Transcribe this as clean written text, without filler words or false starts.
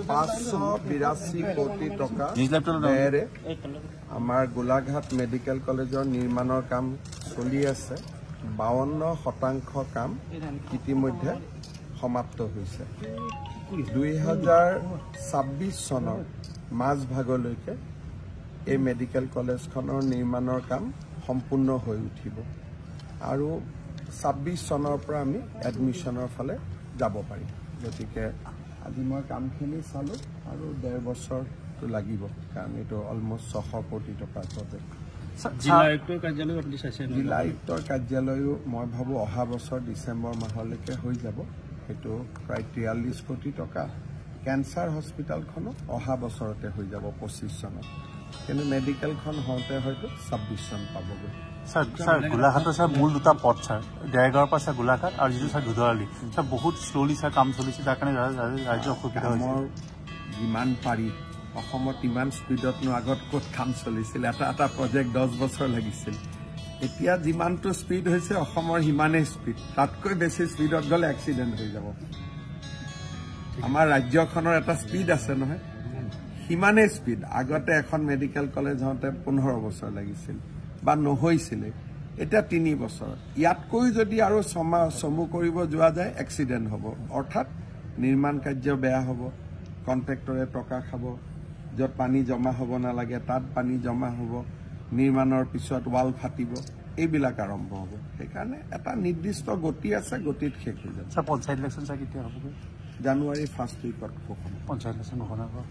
582 কোটি টকা ব্যয়েৰে আমাৰ গোলাঘাট মেডিকেল কলেজৰ নিৰ্মাণৰ কাম চলি আছে। 52% কাম ইতিমধ্যে সমাপ্ত হৈছে। 2026 চনৰ মাজভাগলৈকে এই মেডিকেল কলেজখনৰ নিৰ্মাণৰ কাম সম্পূৰ্ণ হৈ উঠিব আৰু 26 চনৰ পৰা আমি এডমিশ্যনৰ ফালে যাব পাৰিম। গতিকে আজি মই কামখিনি চালোঁ আৰু 1.5 বছৰটো লাগিব, কাৰণ এইটো অলমষ্ট 600 কোটি টকাৰ প্ৰজেক্ট। জিলা আয়ুক্তৰ কাৰ্যালয় আপুনি চাইছে? জিলা আয়ুক্তৰ কাৰ্যালয়ো মই ভাবোঁ অহা বছৰ ডিচেম্বৰ মাহলৈকে হৈ যাব। সেইটো প্ৰায় 43 কোটি টকা। কেঞ্চাৰ হস্পিটেলখনো অহা বছৰতে হৈ যাব 25 চনত, কিন্তু মেডিকেলখন হওঁতে হয়তো 26 চন পাবগৈ। স্যার গোলাঘাটৰ স্যাৰ মূল দুটা পথ স্যাৰ, দেৰগাঁৱৰ পৰা স্যাৰ গোলাঘাট আৰু যিটো স্যাৰ দুধৰালি স্যাৰ বহুত শ্ল'লি স্যাৰ কাম চলিছে, যাৰ কাৰণে ৰাজ্য অসুবিধা হৈছে। যিমান পাৰি অসমত ইমান স্পীডতনো আগত ক'ত কাম চলিছিল? এটা প্ৰজেক্ট 10 বছৰ লাগিছিল। এতিয়া যিমানটো স্পীড হৈছে অসমৰ সিমানেই স্পীড, তাতকৈ বেছি স্পীডত গ'লে এক্সিডেণ্ট হৈ যাব। আমাৰ ৰাজ্যখনৰ এটা স্পীড আছে নহয়, সিমানেই স্পীড। আগতে এখন মেডিকেল কলেজ হওঁতে 15 বছৰ লাগিছিল বা নহৈছিলে, এতিয়া 3 বছৰ। ইয়াতকৈ যদি আৰু চমু কৰিব যোৱা যায় এক্সিডেণ্ট হ'ব, অৰ্থাৎ নিৰ্মাণ কাৰ্য বেয়া হ'ব, কণ্ট্ৰেক্টৰে টকা খাব, য'ত পানী জমা হ'ব নালাগে তাত পানী জমা হ'ব, নিৰ্মাণৰ পিছত ৱাল ফাটিব, এইবিলাক আৰম্ভ হ'ব। সেইকাৰণে এটা নিৰ্দিষ্ট গতি আছে, গতিত শেষ হৈ যাব। পঞ্চায়ত ইলেকশ্যন কেতিয়া হ'বগৈ? জানুৱাৰী 1st উইকত হ'ব। পঞ্চায়ত ইলেকশ্যন ঘোষণা কৰা